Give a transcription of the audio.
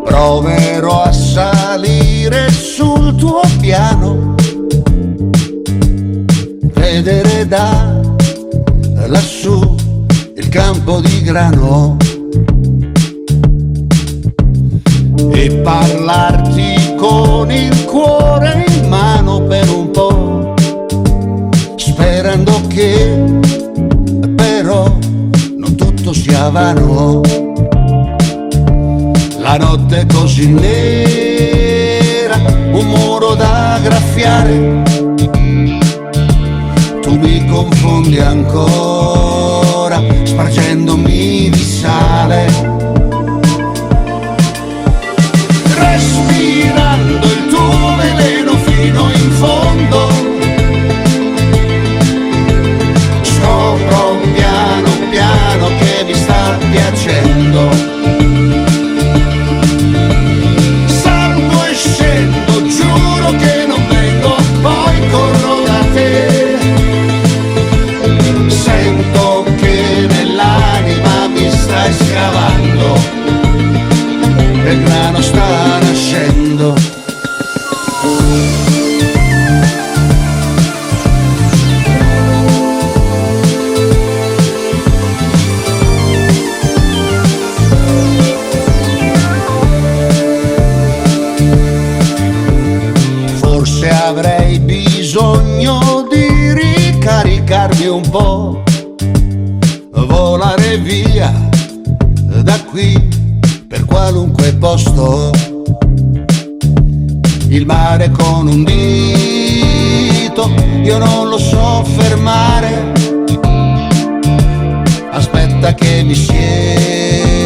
Proverò a salire sul tuo piano, vedere da lassù il campo di grano e parlarti con il cuore in mano per un po', sperando che però non tutto sia vano. La notte è così nera, un muro da graffiare, tu mi confondi ancora, spargendomi di sale, respirando il tuo veleno fino in fondo. Scopro piano piano che mi sta piacendo. Giuro che non vengo, poi corro da te. Sento che nell'anima mi stai scavando, e il grano sta nascendo. Avrei bisogno di ricaricarmi un po', volare via da qui per qualunque posto. Il mare con un dito io non lo so fermare, aspetta che mi siedo